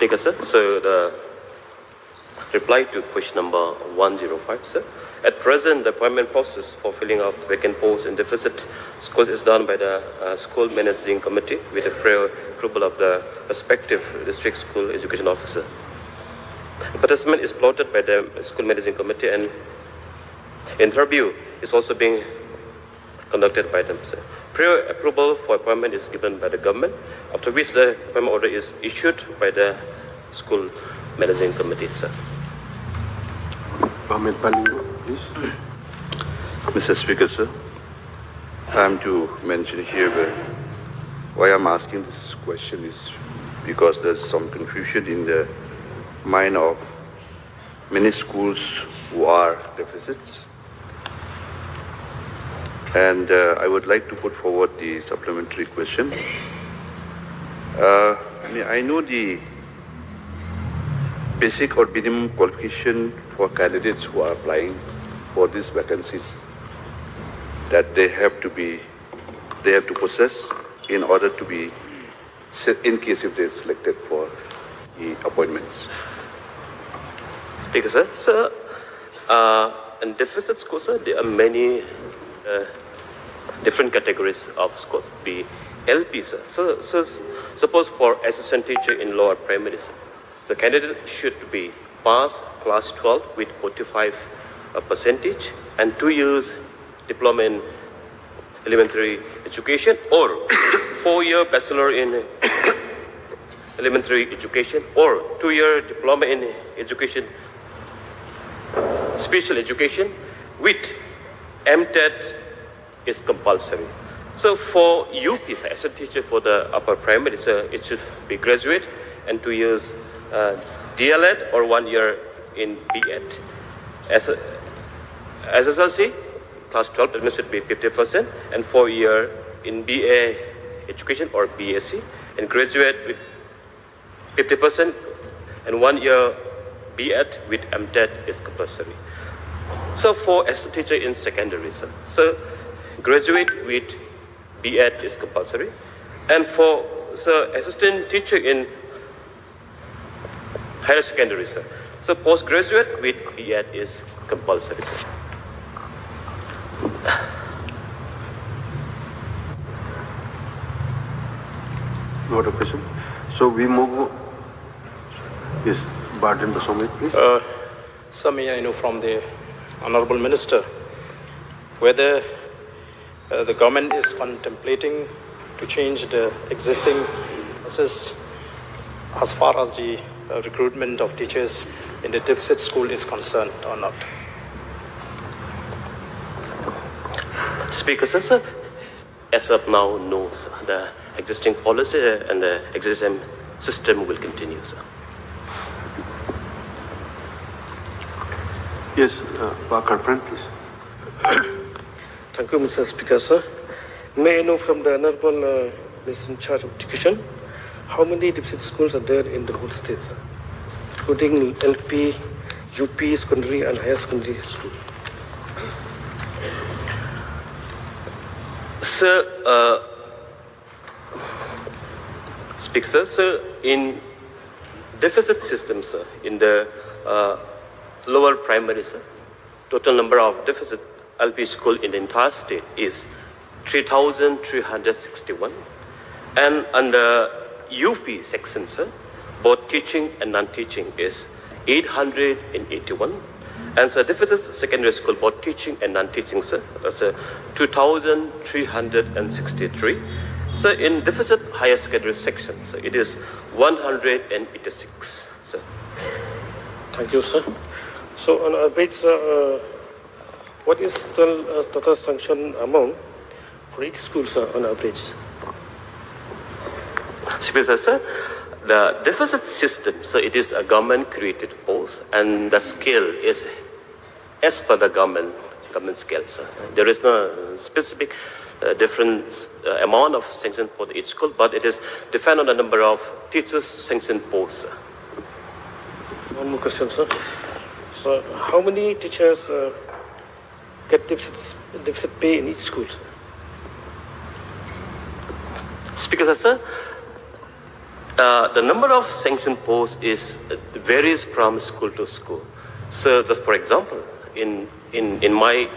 Speaker, sir. So the reply to question number 105, sir. At present, the appointment process for filling out vacant posts in deficit schools is done by the school managing committee with the prior approval of the respective district school education officer. Advertisement is plotted by the school managing committee, and interview is also being conducted by them, sir. Prior approval for appointment is given by the government, after which the appointment order is issued by the school managing committee, sir. Ahmed Palingo, please. Mr. Speaker, sir, I am to mention here why I'm asking this question is because there's some confusion in the mind of many schools who are deficits. And I would like to put forward the supplementary question. I know the basic or minimum qualification for candidates who are applying for these vacancies that they have to possess in order to be, in case if they're selected for the appointments. Speaker, sir. Sir, in deficit schools, sir, there are many different categories of schools. The LP, sir. So suppose for assistant teacher in lower primary, sir, the candidate should be pass class 12 with 45 percentage and 2 years diploma in elementary education or 4-year bachelor in elementary education or 2-year diploma in education, special education with MTET is compulsory. So for UP, as a teacher for the upper primary, so it should be graduate and 2 years DLED or 1 year in BEd. As SSLC, class 12 admission should be 50% and 4 year in BA education or BSc, and graduate with 50% and 1 year BEd with MTET is compulsory. So for as a teacher in secondary, so graduate with BEd is compulsory, and for assistant teacher in higher secondary, sir. So postgraduate with BEd is compulsory, sir. No other question. So we move. Yes, Barton Basomit, please. Sir, may I know from the Honorable Minister whether the government is contemplating to change the existing process as far as the recruitment of teachers in the deficit school is concerned or not? Speaker, sir, as of now, no, sir. The existing policy and the existing system will continue, sir. Yes, Parker, please. Thank you, Mr. Speaker, sir. May I know from the Honorable Minister in charge of education, how many deficit schools are there in the whole state, sir? Including LP, UP, secondary and higher secondary school. Sir, Speaker, sir, in deficit system, sir, in the lower primary, sir, total number of deficit LP school in the entire state is 3,361, and under UP section, sir, both teaching and non-teaching is 881, and so deficit secondary school, both teaching and non-teaching, sir, that's 2,363. So in deficit higher secondary section, so it is 186, sir. Thank you, sir. So on average, what is the total sanction amount for each school, sir, on average? Speaker, sir, the deficit system, so it is a government-created post, and the scale is as per the government scale, sir. There is no specific different amount of sanction for each school, but it is depend on the number of teachers sanctioned posts, sir. One more question, sir. So how many teachers get deficit pay in each school, sir? Speaker, sir, The number of sanctioned posts varies from school to school. So, just for example, in my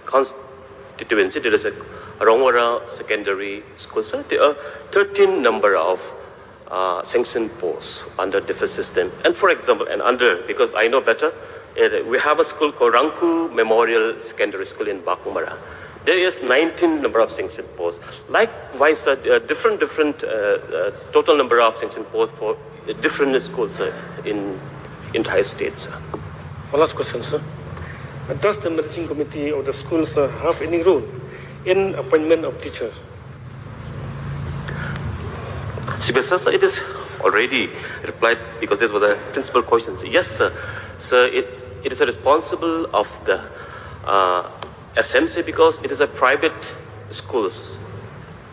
constituency, there is a Rongwara Secondary School. So there are 13 number of sanctioned posts under different system. And for example, because I know better, we have a school called Rangku Memorial Secondary School in Bakumara. There is 19 number of sanctioned posts. Likewise, different total number of sanctioned posts for different schools in entire states. One last question, sir. Does the managing committee of the schools have any role in appointment of teachers? Sir, it is already replied because this was the principal question. Yes, sir. So it is a responsible of the SMC because it is a private schools.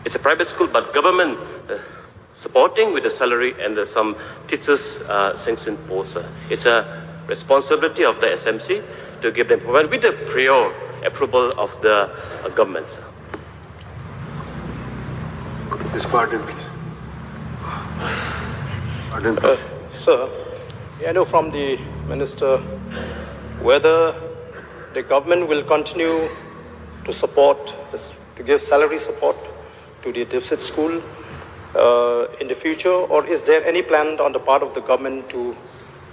It's a private school, but government supporting with the salary and some teachers sanctioned posts. It's a responsibility of the SMC to give them employment with the prior approval of the government. This pardon, please. Pardon, please. Sir, I know from the minister whether the government will continue to support, to give salary support to the deficit school in the future, or is there any plan on the part of the government to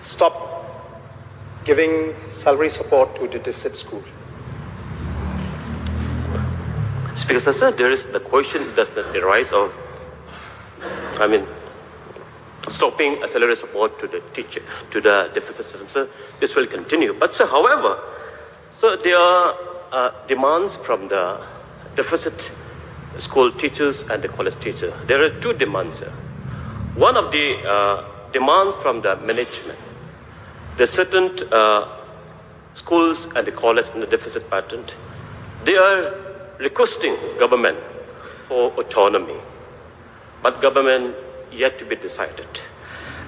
stop giving salary support to the deficit school? Speaker, sir, there is the question does the rise of, stopping a salary support to the teacher, to the deficit system. So this will continue. But sir, however, so there are demands from the deficit school teachers and the college teachers. There are two demands, sir. One of the demands from the management, the certain schools and the college in the deficit pattern, they are requesting government for autonomy, but government yet to be decided.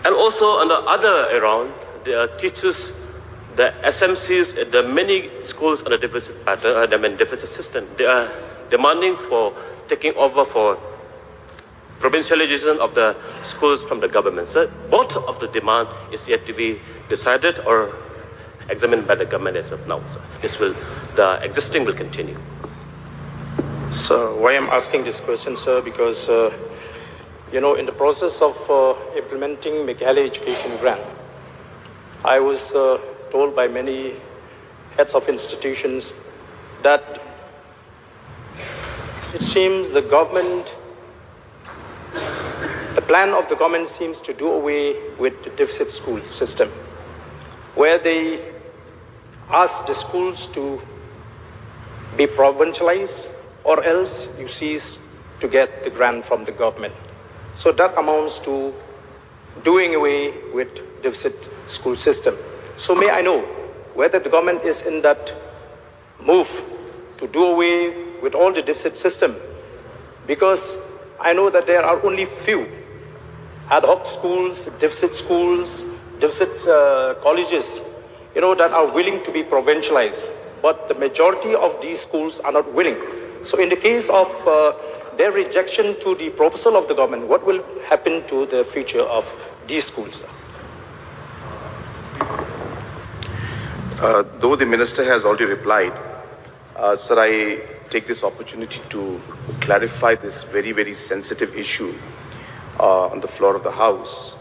And also on the other around, there are teachers, the SMCs, the many schools on the deficit pattern, deficit system, they are demanding for taking over for provincialization of the schools from the government. So both of the demand is yet to be decided or examined by the government as of now. So the existing will continue. So why I'm asking this question, sir, because in the process of implementing Meghalaya Education Grant, I was told by many heads of institutions that it seems the plan of the government seems to do away with the deficit school system, where they ask the schools to be provincialized or else you cease to get the grant from the government. So that amounts to doing away with deficit school system. So may I know whether the government is in that move to do away with all the deficit system? Because I know that there are only few ad hoc schools, deficit colleges, that are willing to be provincialized. But the majority of these schools are not willing. So in the case of their rejection to the proposal of the government, what will happen to the future of these schools? Though the minister has already replied, sir, I take this opportunity to clarify this very, very sensitive issue on the floor of the House.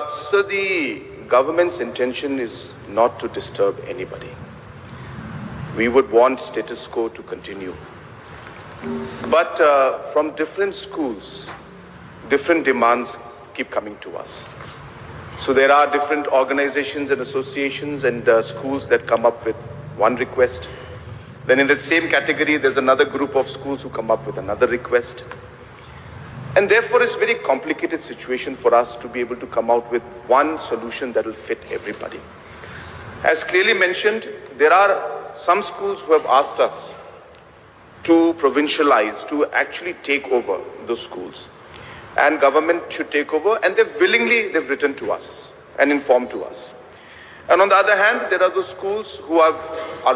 So the government's intention is not to disturb anybody. We would want status quo to continue. But from different schools, different demands keep coming to us. So there are different organizations and associations and schools that come up with one request. Then in that same category, there's another group of schools who come up with another request. And therefore, it's a very complicated situation for us to be able to come out with one solution that will fit everybody. As clearly mentioned, there are some schools who have asked us to provincialize, to actually take over those schools. And government should take over, and they've written to us and informed to us. And on the other hand, there are those schools who are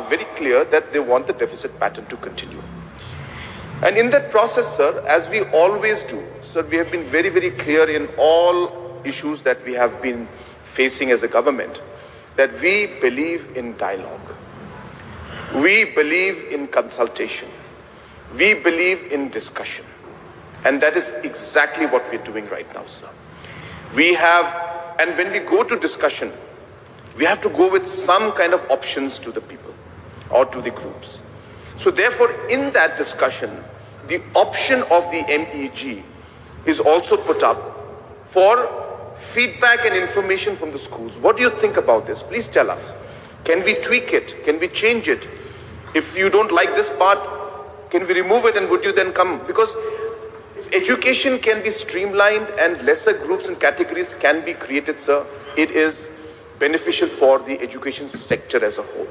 very clear that they want the deficit pattern to continue. And in that process, sir, as we always do, sir, we have been very, very clear in all issues that we have been facing as a government, that we believe in dialogue. We believe in consultation. We believe in discussion. And that is exactly what we're doing right now, sir. We have, and when we go to discussion, we have to go with some kind of options to the people or to the groups. So therefore, in that discussion, the option of the MEG is also put up for feedback and information from the schools. What do you think about this? Please tell us. Can we tweak it? Can we change it? If you don't like this part, can we remove it, and would you then come? Because if education can be streamlined and lesser groups and categories can be created, sir, it is beneficial for the education sector as a whole.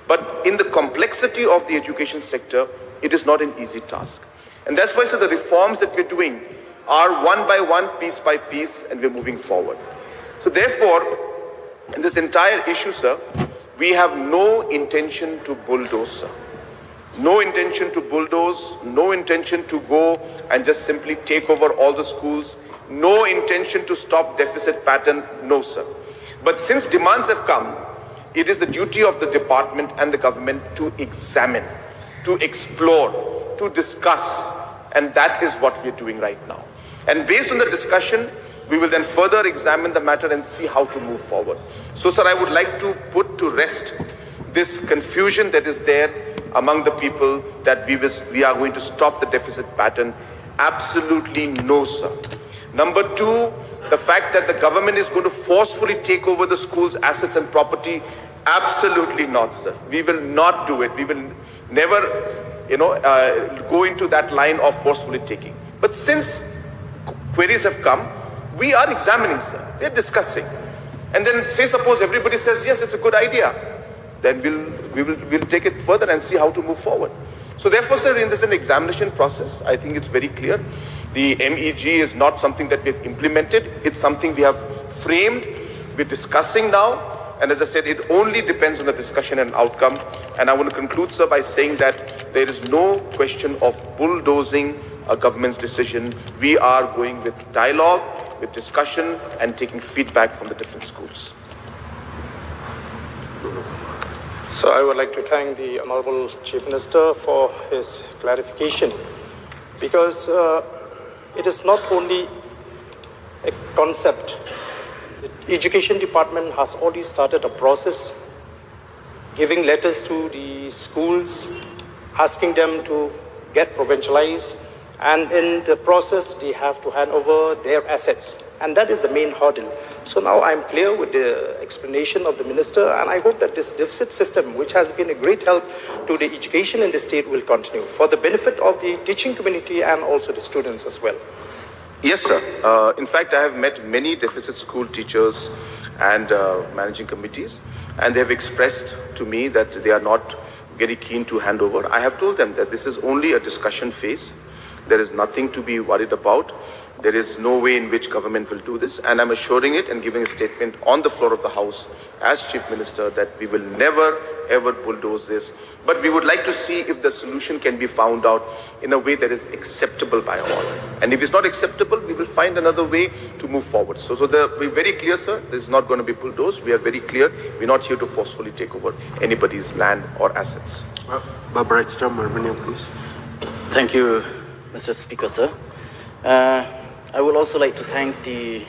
But in the complexity of the education sector, it is not an easy task. And that's why, sir, the reforms that we're doing are one by one, piece by piece, and we're moving forward. So therefore, in this entire issue, sir, we have no intention to bulldoze, sir. No intention to bulldoze, no intention to go and just simply take over all the schools, no intention to stop deficit pattern, no, sir. But since demands have come, it is the duty of the department and the government to examine, to explore, to discuss, and that is what we're doing right now. And based on the discussion, we will then further examine the matter and see how to move forward. So, sir, I would like to put to rest this confusion that is there among the people that we are going to stop the deficit pattern. Absolutely no, sir. Number two, the fact that the government is going to forcefully take over the school's assets and property, absolutely not, sir. We will not do it. We will never, go into that line of forcefully taking. But since queries have come, we are examining, sir. We are discussing. And then say suppose everybody says, yes, it's a good idea. Then we'll take it further and see how to move forward. So therefore, sir, in this an examination process, I think it's very clear. The MEG is not something that we've implemented. It's something we have framed. We're discussing now. And as I said, it only depends on the discussion and outcome. And I want to conclude, sir, by saying that there is no question of bulldozing a government's decision. We are going with dialogue, with discussion, and taking feedback from the different schools. So I would like to thank the Honorable Chief Minister for his clarification, because it is not only a concept. The Education Department has already started a process giving letters to the schools, asking them to get provincialized, and in the process they have to hand over their assets, and that is the main hurdle. So now I'm clear with the explanation of the minister, and I hope that this deficit system, which has been a great help to the education in the state, will continue for the benefit of the teaching community and also the students as well. Yes, sir. In fact, I have met many deficit school teachers and managing committees, and they have expressed to me that they are not very keen to hand over. I have told them that this is only a discussion phase. There is nothing to be worried about. There is no way in which government will do this, and I'm assuring it and giving a statement on the floor of the House as Chief Minister that we will never ever bulldoze this, but we would like to see if the solution can be found out in a way that is acceptable by all. And if it's not acceptable, we will find another way to move forward. So we're very clear, sir, this is not going to be bulldozed. We are very clear. We're not here to forcefully take over anybody's land or assets. Please. Thank you, Mr. Speaker, sir. I would also like to thank the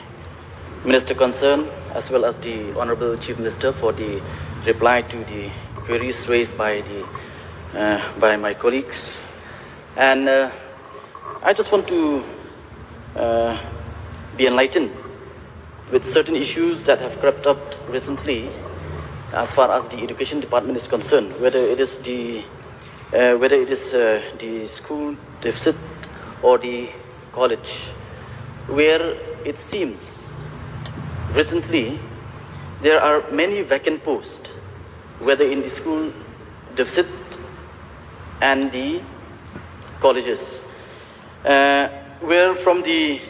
Minister concerned as well as the Honorable Chief Minister for the reply to the queries raised by my colleagues. And I just want to be enlightened with certain issues that have crept up recently as far as the Education Department is concerned, whether it is the school deficit or the college, where it seems recently there are many vacant posts, whether in the school deficit and the colleges, where from the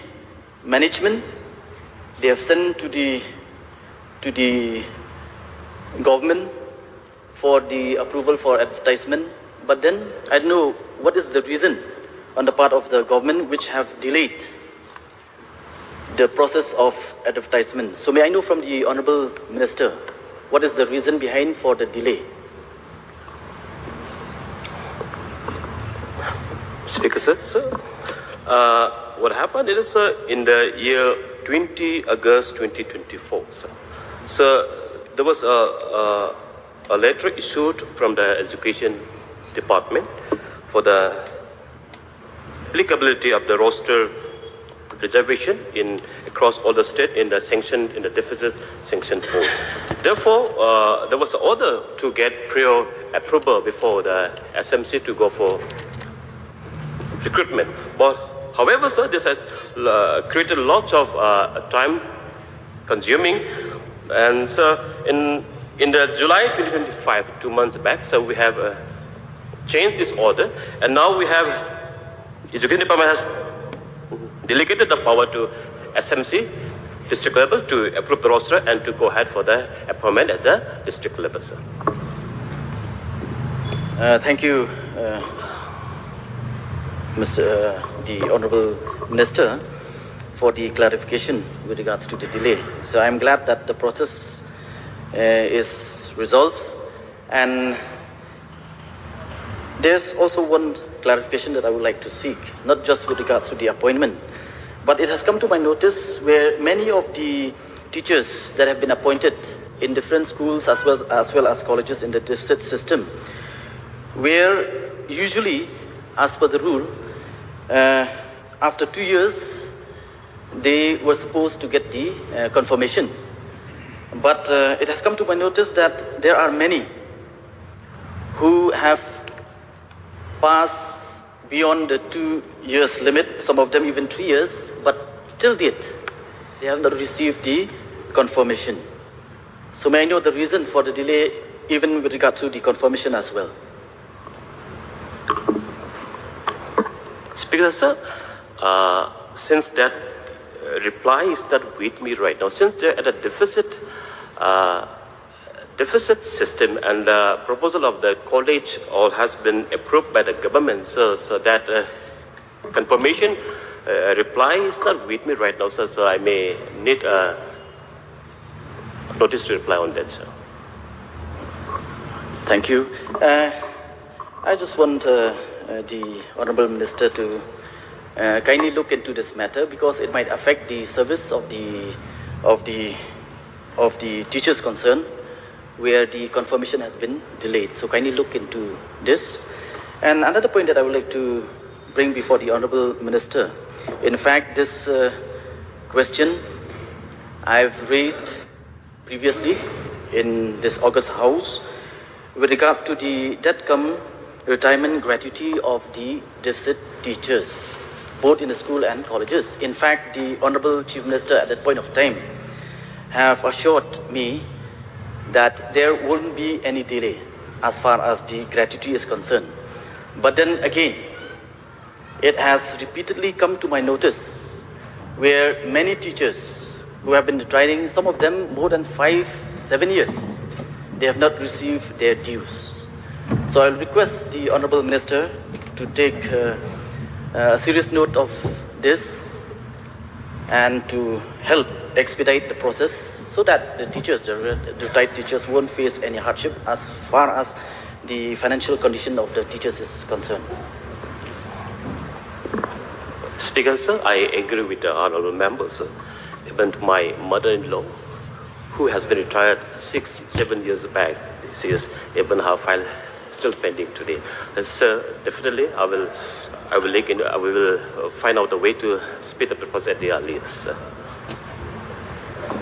management they have sent to the government for the approval for advertisement, but then I don't know what is the reason on the part of the government which have delayed the process of advertisement. So may I know from the Honorable Minister, what is the reason behind for the delay? Speaker, sir. What happened is in the year 20 August 2024, sir. So there was a letter issued from the Education Department for the applicability of the roster reservation across all the state in the deficit sanction post. Therefore, there was an order to get prior approval before the SMC to go for recruitment. But however, sir, this has created lots of time consuming. And so in the July 2025, 2 months back, so we have changed this order. And now we have, Education Department has delegated the power to SMC, district level, to approve the roster and to go ahead for the appointment at the district level, sir. Thank you, the Honorable Minister, for the clarification with regards to the delay. So I'm glad that the process is resolved. And there's also one clarification that I would like to seek, not just with regards to the appointment, but it has come to my notice where many of the teachers that have been appointed in different schools as well as colleges in the deficit system, where usually, as per the rule, after 2 years, they were supposed to get the confirmation. But it has come to my notice that there are many who have passed beyond the 2 years limit, some of them even 3 years, but till date, they have not received the confirmation. So may I know the reason for the delay, even with regard to the confirmation as well? Speaker, sir, since that reply is not with me right now, since they're at a deficit system and the proposal of the college all has been approved by the government, sir, so that confirmation reply is not with me right now, sir, so I may need a notice to reply on that, sir. Thank you. I just want the Honorable Minister to kindly look into this matter, because it might affect the service of the teachers concerned, where the confirmation has been delayed. So kindly look into this. And another point that I would like to bring before the Honorable Minister, in fact, this question I've raised previously in this August House with regards to the DETCOM retirement gratuity of the deficit teachers, both in the school and colleges. In fact, the Honorable Chief Minister at that point of time have assured me that there won't be any delay as far as the gratuity is concerned. But then again, it has repeatedly come to my notice where many teachers who have been retiring, some of them more than 5-7 years, they have not received their dues. So I'll request the Honorable Minister to take a serious note of this and to help expedite the process so that the teachers, the retired teachers, won't face any hardship as far as the financial condition of the teachers is concerned. Speaker, sir, I agree with the honorable member, sir. Even my mother-in-law, who has been retired 6-7 years back, she is even her file still pending today. Sir, definitely I will find out a way to speed up the process at the earliest, sir.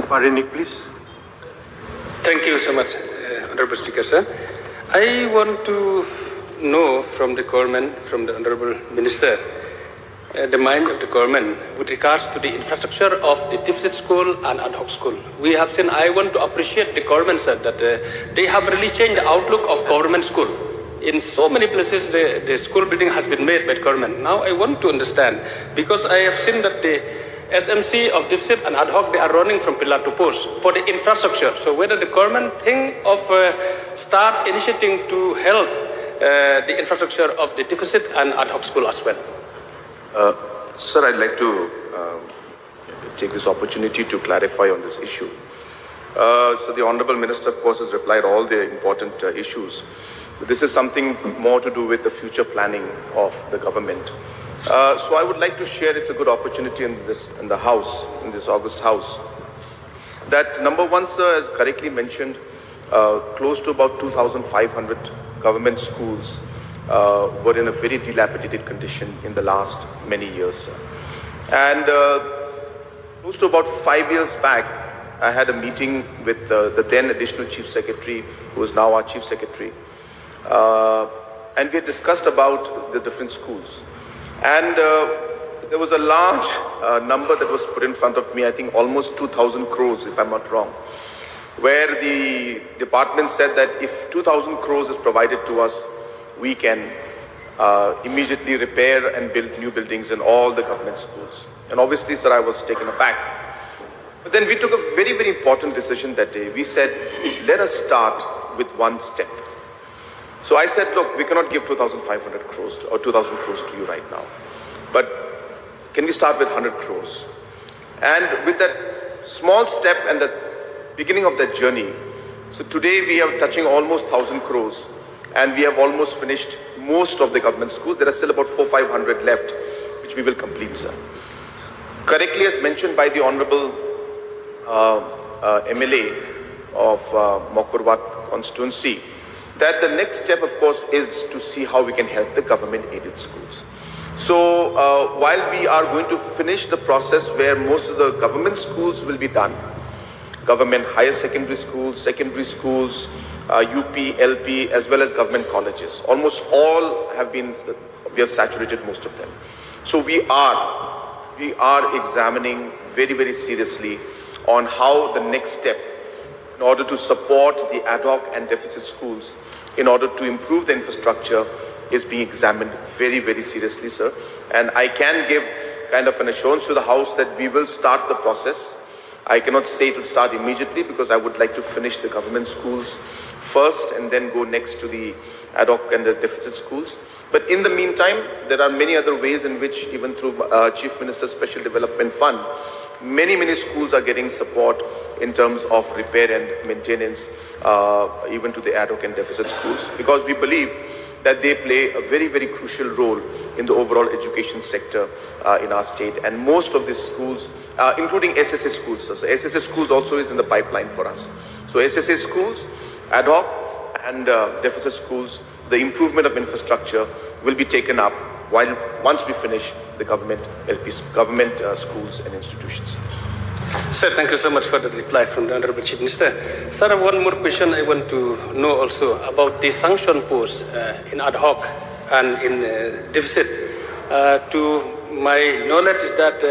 Parinik, please. Thank you so much, Honorable Speaker, sir. I want to know from the government, from the Honorable Minister, the mind of the government with regards to the infrastructure of the deficit school and ad hoc school. We have seen, I want to appreciate the government, sir, that they have really changed the outlook of government school. In so many places, the school building has been made by the government. Now I want to understand, because I have seen that the SMC of deficit and ad hoc, they are running from pillar to post for the infrastructure. So whether the government think of start initiating to help the infrastructure of the deficit and ad hoc school as well. Sir, I'd like to take this opportunity to clarify on this issue. So the Honorable Minister, of course, has replied all the important issues. But this is something more to do with the future planning of the government. So I would like to share, it's a good opportunity in this August House, that number one, sir, as correctly mentioned, close to about 2,500 government schools were in a very dilapidated condition in the last many years, sir. And close to about 5 years back, I had a meeting with the then Additional Chief Secretary, who is now our Chief Secretary, and we had discussed about the different schools. And there was a large number that was put in front of me, I think almost 2,000 crores, if I'm not wrong, where the department said that if 2,000 crores is provided to us, we can immediately repair and build new buildings in all the government schools. And obviously, sir, I was taken aback. But then we took a very, very important decision that day. We said, let us start with one step. So I said, look, we cannot give 2,500 crores or 2,000 crores to you right now. But can we start with 100 crores? And with that small step and the beginning of that journey, so today we are touching almost 1,000 crores and we have almost finished most of the government schools. There are still about 400-500 left, which we will complete, sir. Correctly as mentioned by the Honorable MLA of Mokurwat constituency, that the next step, of course, is to see how we can help the government-aided schools. So while we are going to finish the process where most of the government schools will be done, government higher secondary schools, UP, LP, as well as government colleges, almost all have been, we have saturated most of them. So we are examining very, very seriously on how the next step, in order to support the ad hoc and deficit schools, in order to improve the infrastructure, is being examined very, very seriously, sir. And I can give kind of an assurance to the House that we will start the process. I cannot say it will start immediately because I would like to finish the government schools first and then go next to the ad hoc and the deficit schools. But in the meantime, there are many other ways in which, even through Chief Minister's Special Development Fund, many schools are getting support in terms of repair and maintenance, even to the ad hoc and deficit schools, because we believe that they play a very, very crucial role in the overall education sector in our state. And most of these schools, including SSA schools, so SSA schools also is in the pipeline for us. So SSA schools, ad hoc and deficit schools, the improvement of infrastructure will be taken up once we finish the government schools and institutions. Sir, thank you so much for the reply from the Honorable Chief Minister. Sir, one more question I want to know also about the sanction posts in ad hoc and in deficit. To my knowledge is that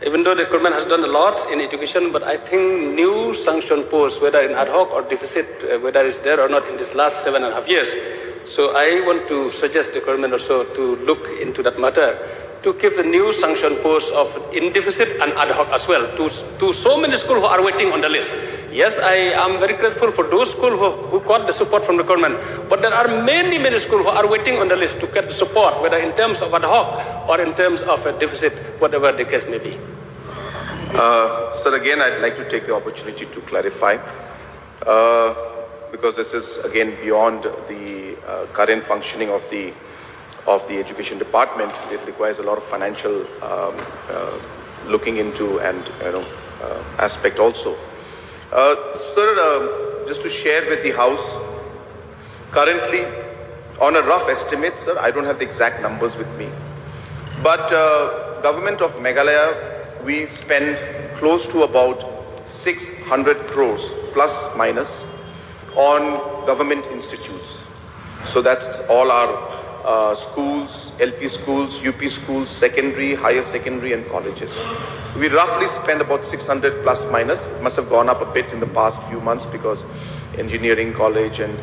even though the government has done a lot in education, but I think new sanction posts, whether in ad hoc or deficit, whether it's there or not in this last 7.5 years. So I want to suggest the government also to look into that matter, to give a new sanction post of in deficit and ad hoc as well to so many schools who are waiting on the list. Yes, I am very grateful for those schools who got the support from the government, but there are many schools who are waiting on the list to get the support, whether in terms of ad hoc or in terms of a deficit, whatever the case may be. Sir, again, I'd like to take the opportunity to clarify, because this is again beyond the current functioning of the education department. It requires a lot of financial looking into and aspect also. Sir, just to share with the House, currently on a rough estimate, sir, I don't have the exact numbers with me, but government of Meghalaya, we spend close to about 600 crores plus minus on government institutes. So that's all our schools, LP schools, UP schools, secondary, higher secondary and colleges. We roughly spend about 600 plus minus. It must have gone up a bit in the past few months because engineering college and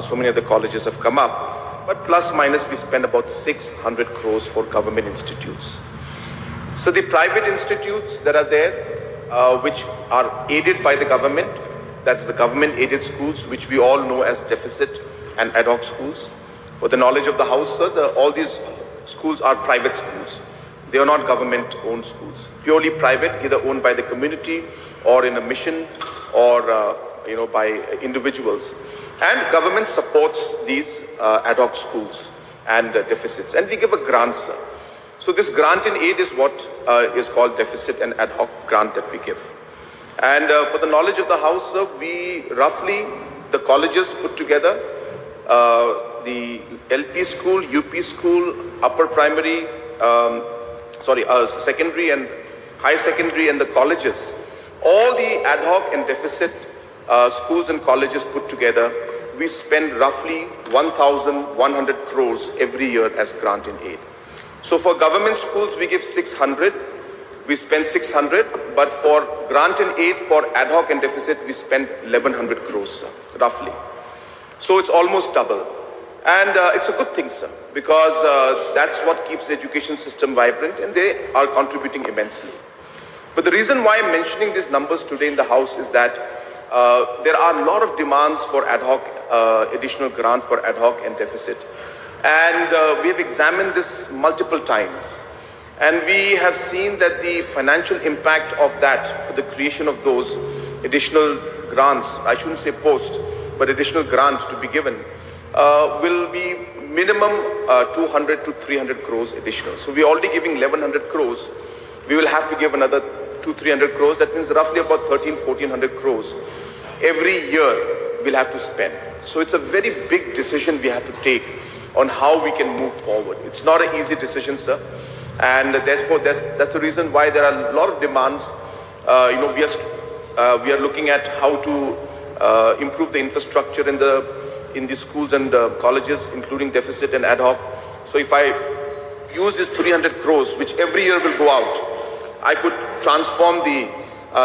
so many other colleges have come up. But plus minus we spend about 600 crores for government institutes. So the private institutes that are there, which are aided by the government, that's the government aided schools, which we all know as deficit and ad hoc schools. For the knowledge of the House, sir, all these schools are private schools. They are not government-owned schools. Purely private, either owned by the community or in a mission or by individuals. And government supports these ad hoc schools and deficits. And we give a grant, sir. So this grant in aid is what is called deficit and ad hoc grant that we give. And for the knowledge of the House, sir, we roughly, the colleges put together, the LP school, UP school, upper primary, secondary and high secondary and the colleges, all the ad hoc and deficit schools and colleges put together, we spend roughly 1,100 crores every year as grant in aid. So for government schools, we give 600, we spend 600, but for grant in aid for ad hoc and deficit, we spend 1,100 crores, sir, roughly. So it's almost double. And it's a good thing, sir, because that's what keeps the education system vibrant, and they are contributing immensely. But the reason why I'm mentioning these numbers today in the House is that there are a lot of demands for ad hoc, additional grant for ad hoc and deficit. And we have examined this multiple times. And we have seen that the financial impact of that for the creation of those additional grants, I shouldn't say post, but additional grants to be given, will be minimum 200 to 300 crores additional. So we're already giving 1,100 crores. We will have to give another 200-300 crores. That means roughly about 1,400 crores every year we'll have to spend. So it's a very big decision we have to take on how we can move forward. It's not an easy decision, sir. And therefore, that's the reason why there are a lot of demands. We are looking at how to improve the infrastructure in the schools and colleges, including deficit and ad hoc. So if I use this 300 crores, which every year will go out, I could transform the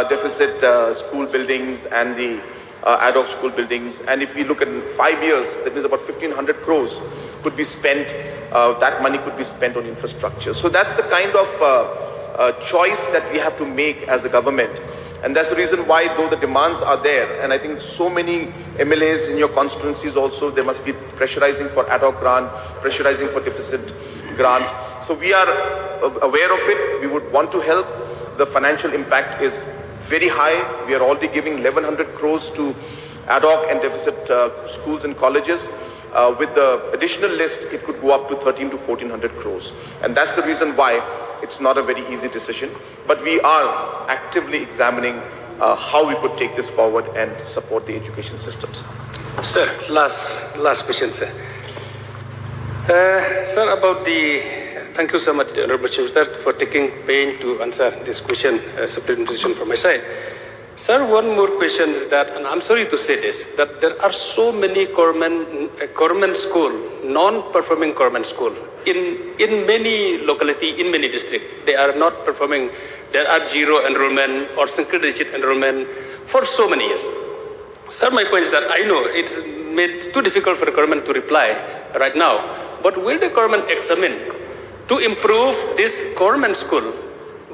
deficit school buildings and the ad hoc school buildings. And if we look at 5 years, that means about 1,500 crores could be spent, that money could be spent on infrastructure. So that's the kind of choice that we have to make as a government. And that's the reason why, though the demands are there, and I think so many MLAs in your constituencies also, they must be pressurizing for ad hoc grant, pressurizing for deficit grant. So we are aware of it. We would want to help. The financial impact is very high. We are already giving 1,100 crores to ad hoc and deficit schools and colleges. With the additional list, it could go up to 1,300 to 1,400 crores. And that's the reason why it's not a very easy decision. But we are actively examining how we could take this forward and support the education systems. Sir, last question, sir. Sir, about thank you so much, the Honorable Chief Minister, for taking pain to answer this question, supplementation from my side. Sir, one more question is that, and I'm sorry to say this, that there are so many government school, non-performing government school in many locality, in many districts. They are not performing. There are zero enrollment or single-digit enrollment for so many years. Sir, my point is that I know it's made too difficult for the government to reply right now, but will the government examine to improve this government school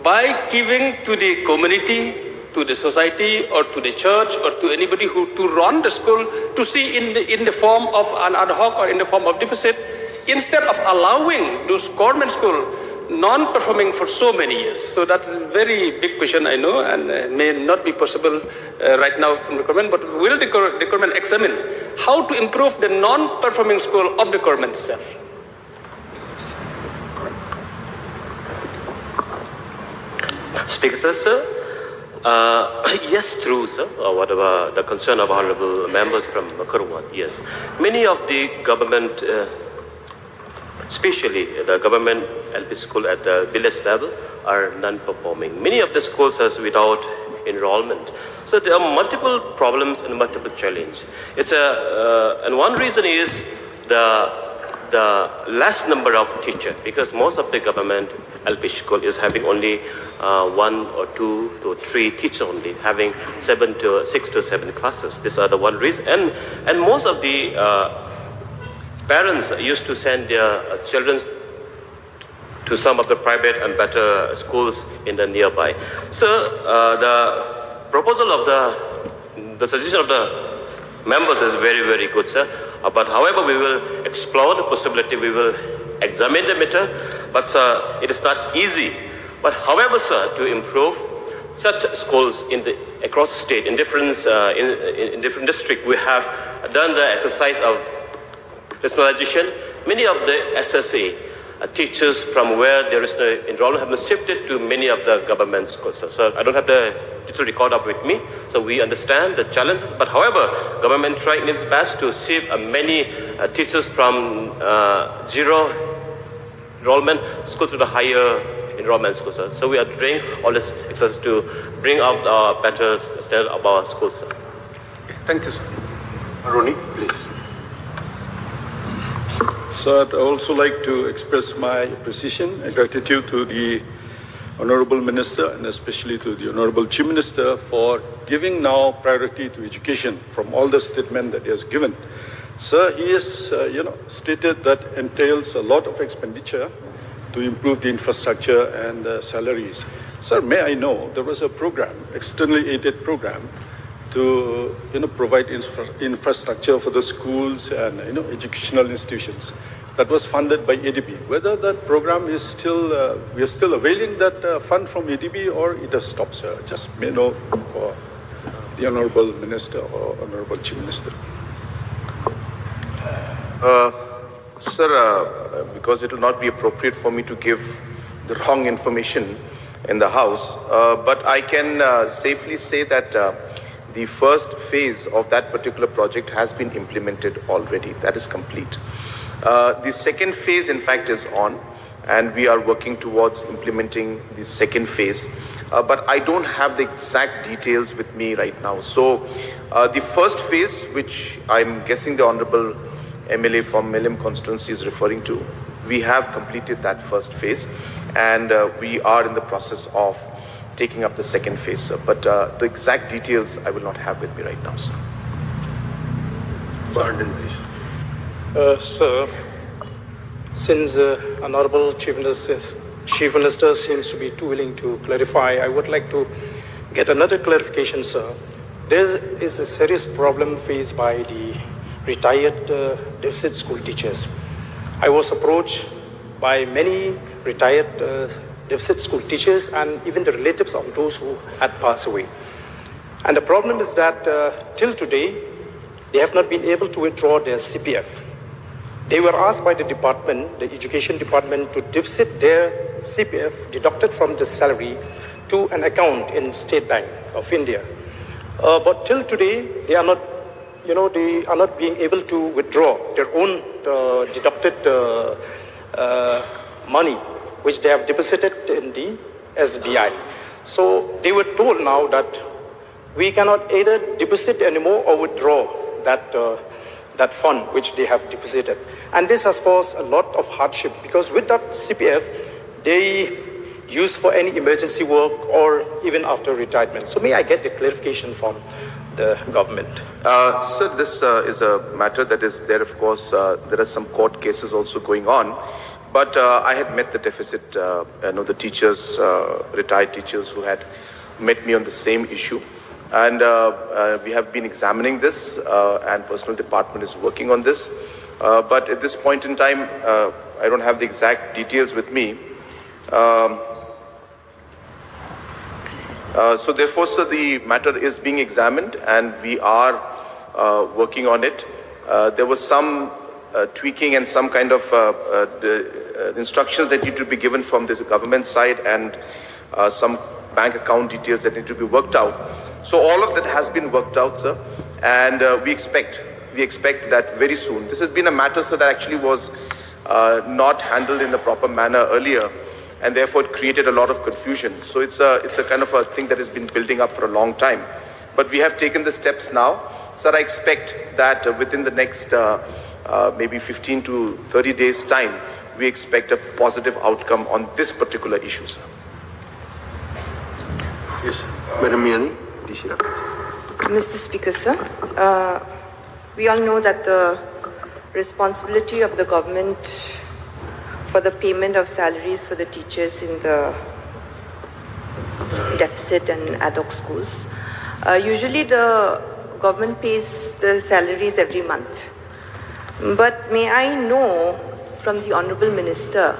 by giving to the community, to the society or to the church or to anybody who to run the school to see in the form of an ad hoc or in the form of deficit, instead of allowing those government school non-performing for so many years. So that's a very big question, I know, and may not be possible right now from the government, but will the government examine how to improve the non-performing school of the government itself? Speaker, sir. Yes, true, sir. Whatever the concern of honorable members from Conrad, yes. Many of the government, especially the government LP school at the village level, are non-performing. Many of the schools are without enrollment. So there are multiple problems and multiple challenges. And one reason is the less number of teachers, because most of the government LP school is having only 1 or 2 to 3 teachers only, having 6 to 7 classes. These are the one reason. And most of the parents used to send their children to some of the private and better schools in the nearby. So the proposal of the suggestion of the members is very, very good, sir. But however, we will explore the possibility. We will examine the matter, but sir, it is not easy. But however, sir, to improve such schools across the state, in different districts, we have done the exercise of personalization. Many of the SSA teachers from where there is no enrollment have been shifted to many of the government schools. So I don't have the detailed record up with me, so we understand the challenges. But however, government trying its best to shift many teachers from zero enrollment schools to the higher enrollment schools. Sir. So we are doing all this exercise to bring out better standard of our schools. Sir. Thank you, sir. Roni, please. So I'd also like to express my appreciation and gratitude to the Honorable Minister and especially to the Honorable Chief Minister for giving now priority to education from all the statement that he has given. Sir, he has stated that entails a lot of expenditure to improve the infrastructure and salaries. Sir, may I know, there was a program, externally aided program, to provide infrastructure for the schools and educational institutions that was funded by ADB. Whether that program is still, we are still availing that fund from ADB or it has stopped, sir. Just may know for the Honorable Minister or Honorable Chief Minister. Sir, because it will not be appropriate for me to give the wrong information in the House, but I can safely say that the first phase of that particular project has been implemented already. That is complete. The second phase, in fact, is on, and we are working towards implementing the second phase. But I don't have the exact details with me right now. So the first phase, which I'm guessing the Honorable MLA from Melim constituency is referring to, we have completed that first phase, and we are in the process of taking up the second phase, sir. But the exact details I will not have with me right now, sir. Pardon, please. Sir, since Honorable Chief Minister seems to be too willing to clarify, I would like to get another clarification, sir. There is a serious problem faced by the retired deficit school teachers. I was approached by many retired deficit school teachers and even the relatives of those who had passed away. And the problem is that till today, they have not been able to withdraw their CPF. They were asked by the department, the education department, to deposit their CPF deducted from the salary to an account in State Bank of India. But till today, they are not, they are not being able to withdraw their own deducted money, which they have deposited in the SBI. So they were told now that we cannot either deposit anymore or withdraw that fund which they have deposited. And this has caused a lot of hardship because with that CPF, they use for any emergency work or even after retirement. So may I get the clarification from the government? Sir, this is a matter that is there, of course. There are some court cases also going on. But I had met the deficit, the teachers, retired teachers who had met me on the same issue. And we have been examining this, and personal department is working on this. But at this point in time, I don't have the exact details with me. So therefore, sir, the matter is being examined and we are working on it. There was some tweaking and some kind of instructions that need to be given from the government side and some bank account details that need to be worked out. So all of that has been worked out, sir, and we expect that very soon. This has been a matter, sir, that actually was not handled in a proper manner earlier, and therefore it created a lot of confusion. So it's a kind of a thing that has been building up for a long time. But we have taken the steps now. Sir, I expect that within the next maybe 15 to 30 days' time, we expect a positive outcome on this particular issue, sir. Yes, Madam Miani. Mr. Speaker, sir, we all know that the responsibility of the government for the payment of salaries for the teachers in the deficit and ad hoc schools. Usually the government pays the salaries every month. But may I know from the Honorable Minister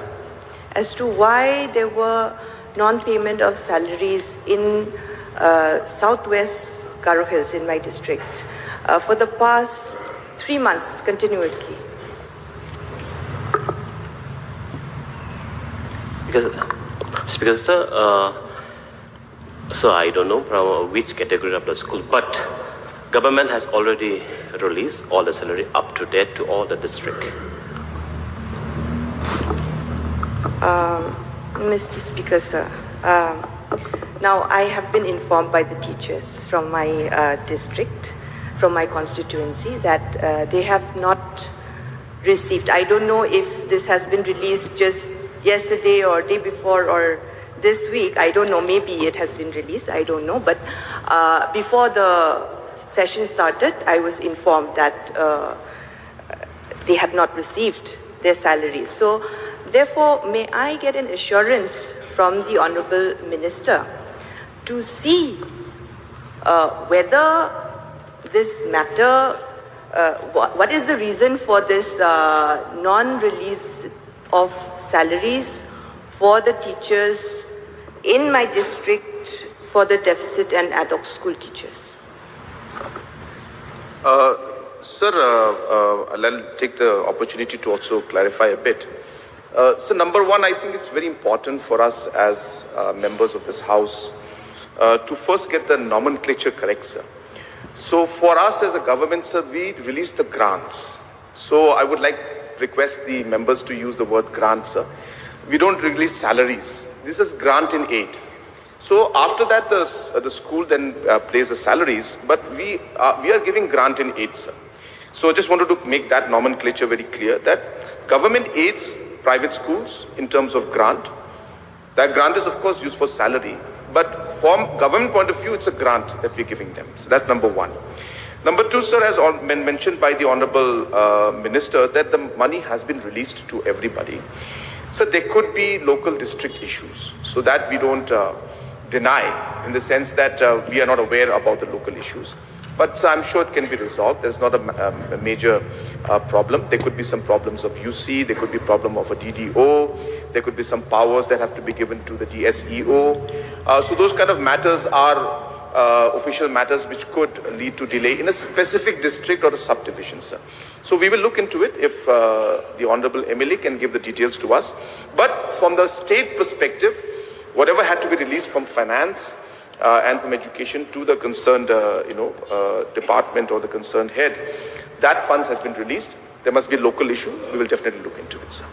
as to why there were non-payment of salaries in Southwest Garo Hills in my district for the past 3 months continuously. Speaker sir, so I don't know from which category of the school, but government has already released all the salary up to date to all the district. Mr. Speaker, sir, now I have been informed by the teachers from my district, from my constituency, that they have not received. I don't know if this has been released just yesterday or day before or this week. I don't know. Maybe it has been released. I don't know. But before the session started, I was informed that they have not received their salaries. So, therefore, may I get an assurance from the Honorable Minister to see whether this matter, what is the reason for this non-release of salaries for the teachers in my district for the deficit and ad hoc school teachers? Sir, I'll take the opportunity to also clarify a bit. So number one, I think it's very important for us as members of this House to first get the nomenclature correct, sir. So for us as a government, sir, we release the grants. So I would like request the members to use the word grant, sir. We don't release salaries. This is grant in aid. So after that, the school then pays the salaries, but we are giving grant in aid, sir. So I just wanted to make that nomenclature very clear, that government aids private schools in terms of grant. That grant is of course used for salary, but from government point of view, it's a grant that we're giving them. So that's number one. Number two, sir, as been mentioned by the Honorable Minister, that the money has been released to everybody. So there could be local district issues, so that we don't deny in the sense that we are not aware about the local issues. But I'm sure it can be resolved. There's not a major problem. There could be some problems of UC, there could be problem of a DDO, there could be some powers that have to be given to the DSEO. So those kind of matters are official matters which could lead to delay in a specific district or a subdivision, sir. So we will look into it if the Honorable MLA can give the details to us. But from the state perspective, whatever had to be released from finance and from education to the concerned department or the concerned head, that funds has been released. There must be a local issue. We will definitely look into it, sir.